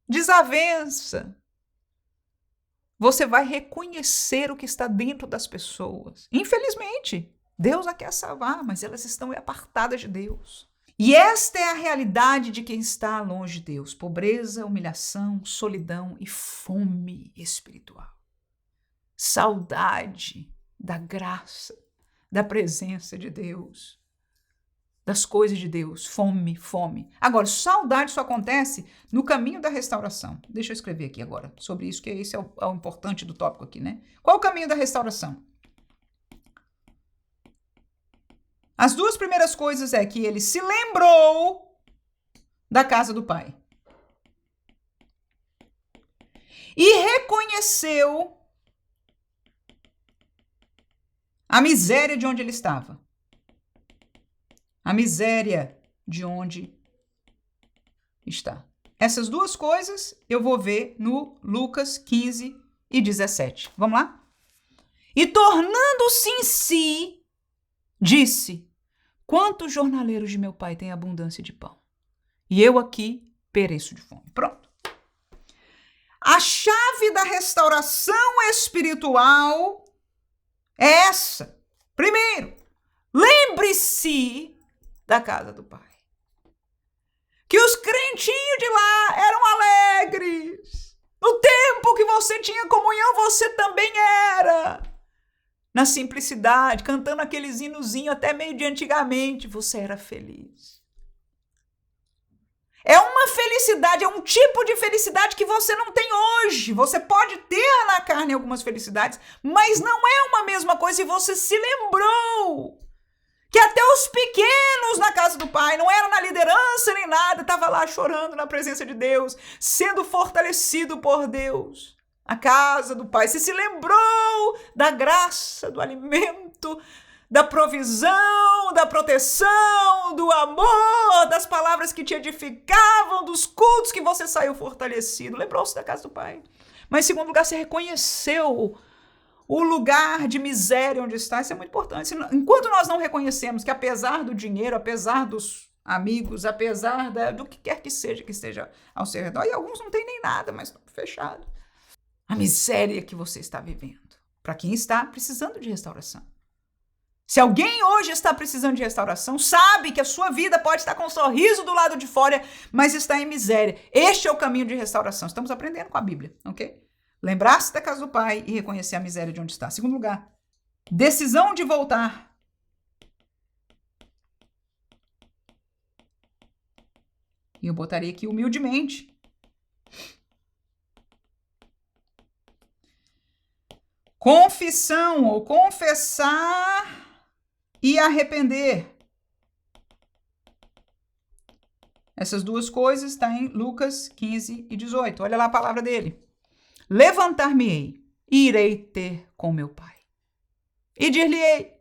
desavença, você vai reconhecer o que está dentro das pessoas. Infelizmente, Deus a quer salvar, mas elas estão apartadas de Deus. E esta é a realidade de quem está longe de Deus. Pobreza, humilhação, solidão e fome espiritual. Saudade da graça, da presença de Deus, das coisas de Deus. Fome. Agora, saudade só acontece no caminho da restauração. Deixa eu escrever aqui agora sobre isso, que esse é o importante do tópico aqui, né? Qual o caminho da restauração? As duas primeiras coisas é que ele se lembrou da casa do pai. E reconheceu a miséria de onde ele estava. A miséria de onde está. Essas duas coisas eu vou ver no Lucas 15 e 17. Vamos lá? E tornando-se em si, disse: quantos jornaleiros de meu pai têm abundância de pão? E eu aqui pereço de fome. Pronto. A chave da restauração espiritual é essa. Primeiro, lembre-se da casa do pai. Que os crentinhos de lá eram alegres. No tempo que você tinha comunhão, você também era. na simplicidade, cantando aqueles hinozinhos até meio de antigamente, você era feliz. É uma felicidade, é um tipo de felicidade que você não tem hoje. Você pode ter na carne algumas felicidades, mas não é uma mesma coisa e você se lembrou que até os pequenos na casa do Pai, não era na liderança nem nada, estava lá chorando na presença de Deus, sendo fortalecido por Deus. A casa do Pai. Você se lembrou da graça, do alimento, da provisão, da proteção, do amor, das palavras que te edificavam, dos cultos que você saiu fortalecido. Lembrou-se da casa do Pai. Mas, em segundo lugar, você reconheceu o lugar de miséria onde está. Isso é muito importante. Enquanto nós não reconhecemos que, apesar do dinheiro, apesar dos amigos, apesar do que quer que esteja ao seu redor, e alguns não têm nem nada, mas estão fechados, a miséria que você está vivendo, para quem está precisando de restauração. Se alguém hoje está precisando de restauração, sabe que a sua vida pode estar com um sorriso do lado de fora, mas está em miséria. Este é o caminho de restauração. Estamos aprendendo com a Bíblia, ok? Lembrar-se da casa do Pai e reconhecer a miséria de onde está. Segundo lugar, decisão de voltar. E eu botaria aqui humildemente. Confissão ou confessar e arrepender. Essas duas coisas estão em Lucas 15 e 18. Olha lá a palavra dele. Levantar-me-ei e irei ter com meu pai. E dir-lhe-ei: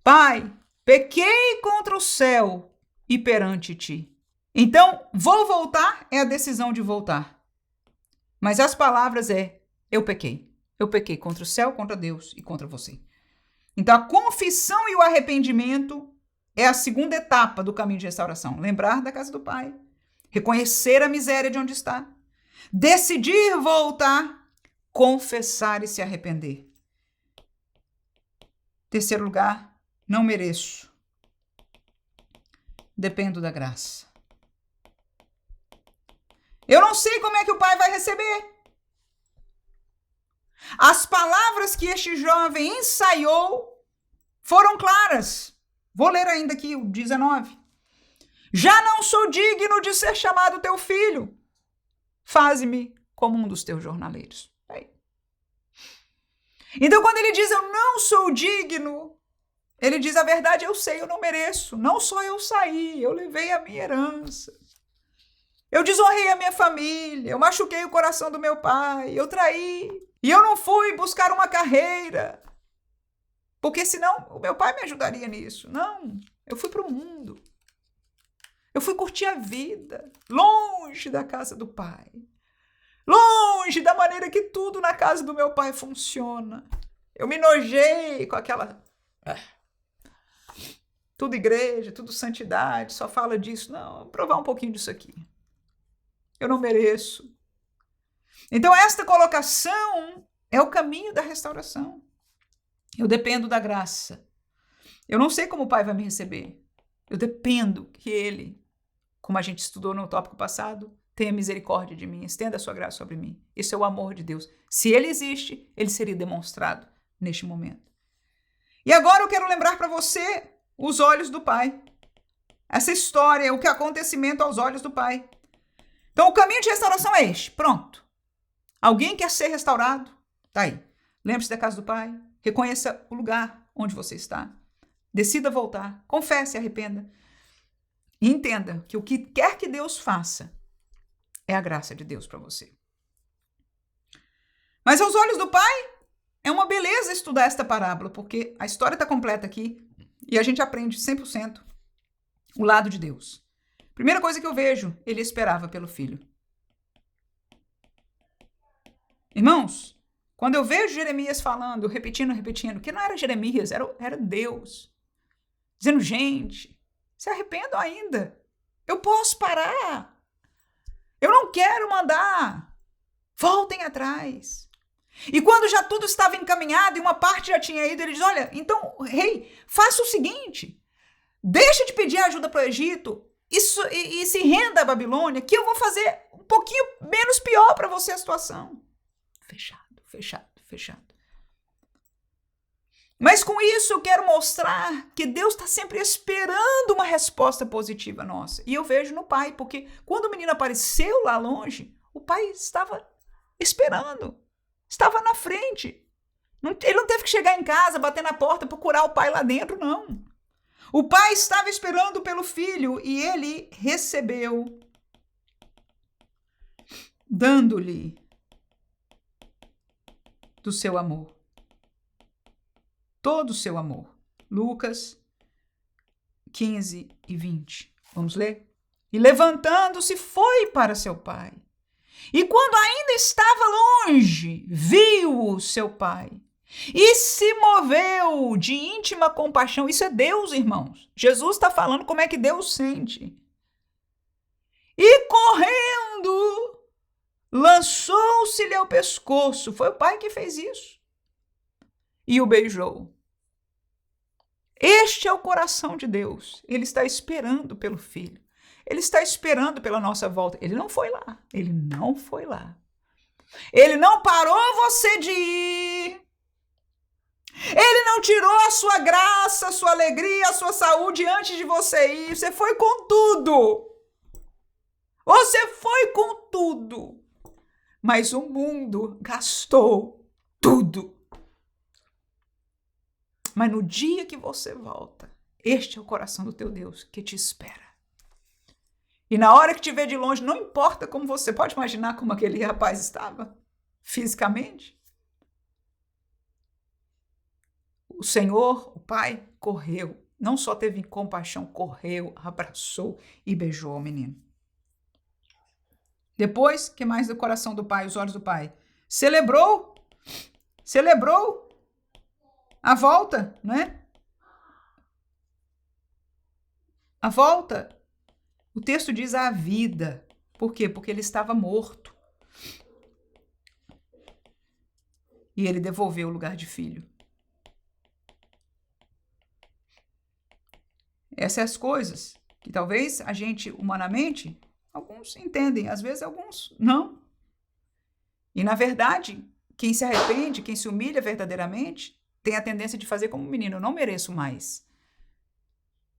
Pai, pequei contra o céu e perante ti. Então, vou voltar é a decisão de voltar. Mas as palavras eu pequei. Eu pequei contra o céu, contra Deus e contra você. Então, a confissão e o arrependimento é a segunda etapa do caminho de restauração. Lembrar da casa do Pai. Reconhecer a miséria de onde está. Decidir voltar. Confessar e se arrepender. Terceiro lugar, não mereço. Dependo da graça. Eu não sei como é que o Pai vai receber. As palavras que este jovem ensaiou foram claras. Vou ler ainda aqui o 19. Já não sou digno de ser chamado teu filho. Faze-me como um dos teus jornaleiros. Aí. Então, quando ele diz eu não sou digno, ele diz a verdade, eu sei, eu não mereço. Não só eu saí, eu levei a minha herança. Eu desonrei a minha família, eu machuquei o coração do meu pai, eu traí. E eu não fui buscar uma carreira, porque senão o meu pai me ajudaria nisso. Não, eu fui para o mundo. Eu fui curtir a vida, longe da casa do pai. Longe da maneira que tudo na casa do meu pai funciona. Eu me nojei com aquela... Tudo igreja, tudo santidade, só fala disso. Não, vou provar um pouquinho disso aqui. Eu não mereço. Então, esta colocação é o caminho da restauração. Eu dependo da graça. Eu não sei como o Pai vai me receber. Eu dependo que Ele, como a gente estudou no tópico passado, tenha misericórdia de mim, estenda a sua graça sobre mim. Esse é o amor de Deus. Se Ele existe, Ele seria demonstrado neste momento. E agora eu quero lembrar para você os olhos do Pai. Essa história, o que acontecimento aos olhos do Pai. Então, o caminho de restauração é este. Pronto. Alguém quer ser restaurado? Tá aí. Lembre-se da casa do Pai. Reconheça o lugar onde você está. Decida voltar. Confesse e arrependa. E entenda que o que quer que Deus faça é a graça de Deus para você. Mas aos olhos do Pai, é uma beleza estudar esta parábola, porque a história está completa aqui e a gente aprende 100% o lado de Deus. Primeira coisa que eu vejo, ele esperava pelo filho. Irmãos, quando eu vejo Jeremias falando, repetindo, que não era Jeremias, era Deus. Dizendo, gente, se arrependam ainda. Eu posso parar. Eu não quero mandar. Voltem atrás. E quando já tudo estava encaminhado e uma parte já tinha ido, ele diz, olha, então, rei, faça o seguinte. Deixa de pedir ajuda para o Egito e se renda à Babilônia, que eu vou fazer um pouquinho menos pior para você a situação. Fechado. Mas com isso eu quero mostrar que Deus está sempre esperando uma resposta positiva nossa. E eu vejo no pai, porque quando o menino apareceu lá longe, o pai estava esperando, estava na frente. Ele não teve que chegar em casa, bater na porta, procurar o pai lá dentro, não. O pai estava esperando pelo filho e ele recebeu, dando-lhe do seu amor. Todo o seu amor. Lucas 15 e 20. Vamos ler? E levantando-se foi para seu pai. E quando ainda estava longe, viu seu pai. E se moveu de íntima compaixão. Isso é Deus, irmãos. Jesus está falando como é que Deus sente. E correndo, lançou-se-lhe ao pescoço. Foi o pai que fez isso. E o beijou. Este é o coração de Deus. Ele está esperando pelo filho. Ele está esperando pela nossa volta. Ele não foi lá. Ele não foi lá. Ele não parou você de ir. Ele não tirou a sua graça, a sua alegria, a sua saúde antes de você ir. Você foi com tudo. Você foi com tudo. Mas o mundo gastou tudo. Mas no dia que você volta, este é o coração do teu Deus que te espera. E na hora que te vê de longe, não importa como você pode imaginar como aquele rapaz estava fisicamente. O Senhor, o Pai, correu. Não só teve compaixão, correu, abraçou e beijou o menino. Depois, que mais do coração do pai, os olhos do pai? Celebrou a volta, né? A volta. O texto diz a vida. Por quê? Porque ele estava morto. E ele devolveu o lugar de filho. Essas as coisas que talvez a gente, humanamente, alguns entendem, às vezes alguns não. E, na verdade, quem se arrepende, quem se humilha verdadeiramente, tem a tendência de fazer como menino, eu não mereço mais.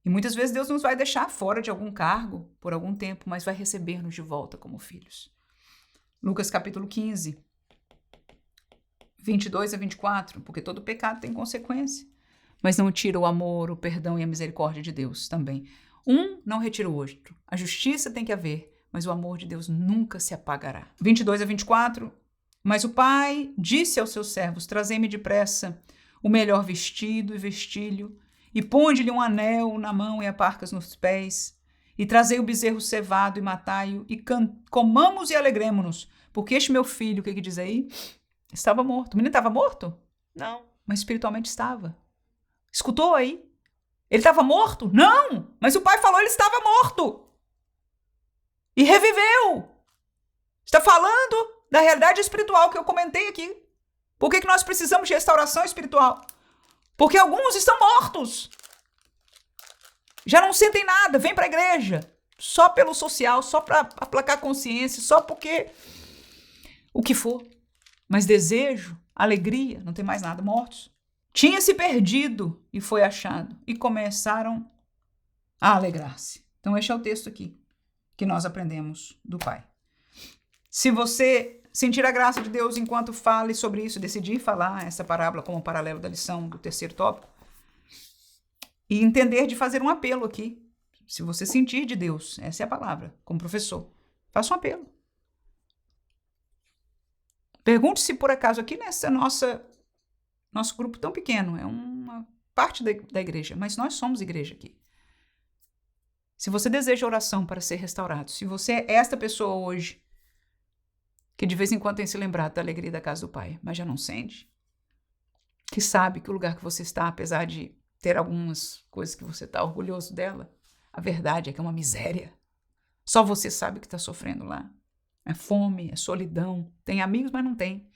E muitas vezes Deus nos vai deixar fora de algum cargo por algum tempo, mas vai receber-nos de volta como filhos. Lucas capítulo 15, 22 a 24, porque todo pecado tem consequência. Mas não tira o amor, o perdão e a misericórdia de Deus também. Um não retira o outro. A justiça tem que haver, mas o amor de Deus nunca se apagará. 22 a 24. Mas o pai disse aos seus servos: trazei-me depressa o melhor vestido e vestilho, e ponde-lhe um anel na mão e aparcas nos pés, e trazei o bezerro cevado e matai-o, e comamos e alegremo-nos, porque este meu filho, o que diz aí? Estava morto. O menino estava morto? Não, mas espiritualmente estava. Escutou aí? Ele estava morto? Não, mas o pai falou ele estava morto. E reviveu. Está falando da realidade espiritual que eu comentei aqui. Por que nós precisamos de restauração espiritual? Porque alguns estão mortos. Já não sentem nada, vêm para a igreja. Só pelo social, só para aplacar consciência, só porque o que for. Mas desejo, alegria, não tem mais nada, mortos. Tinha se perdido e foi achado. E começaram a alegrar-se. Então este é o texto aqui que nós aprendemos do Pai. Se você sentir a graça de Deus enquanto fale sobre isso, decidir falar essa parábola como paralelo da lição do terceiro tópico, e entender de fazer um apelo aqui. Se você sentir de Deus, essa é a palavra, como professor, faça um apelo. Pergunte se por acaso aqui nessa nosso grupo tão pequeno, é uma parte da igreja, mas nós somos igreja aqui. Se você deseja oração para ser restaurado, se você é esta pessoa hoje, que de vez em quando tem se lembrado da alegria da casa do Pai, mas já não sente, que sabe que o lugar que você está, apesar de ter algumas coisas que você está orgulhoso dela, a verdade é que é uma miséria. Só você sabe que está sofrendo lá. É fome, é solidão, tem amigos, mas não tem.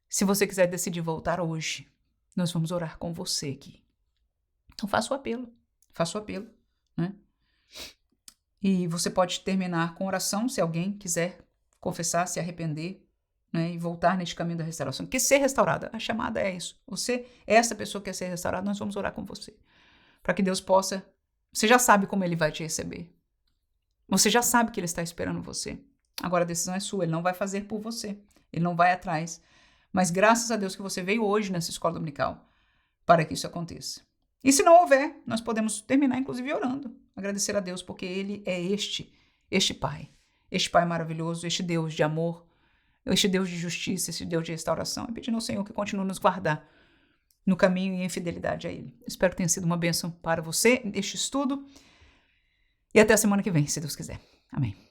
Se você quiser decidir voltar hoje, nós vamos orar com você aqui. Então faça o apelo, né? E você pode terminar com oração, se alguém quiser confessar, se arrepender, né, e voltar neste caminho da restauração. Porque ser restaurada, a chamada é isso. Você é essa pessoa que quer ser restaurada, nós vamos orar com você. Para que Deus possa... Você já sabe como Ele vai te receber. Você já sabe que Ele está esperando você. Agora a decisão é sua, Ele não vai fazer por você. Ele não vai atrás. Mas graças a Deus que você veio hoje nessa escola dominical para que isso aconteça. E se não houver, nós podemos terminar inclusive orando. Agradecer a Deus porque Ele é este Pai. Este Pai maravilhoso, este Deus de amor, este Deus de justiça, este Deus de restauração. E pedindo ao Senhor que continue a nos guardar no caminho e em fidelidade a Ele. Espero que tenha sido uma bênção para você este estudo. E até a semana que vem, se Deus quiser. Amém.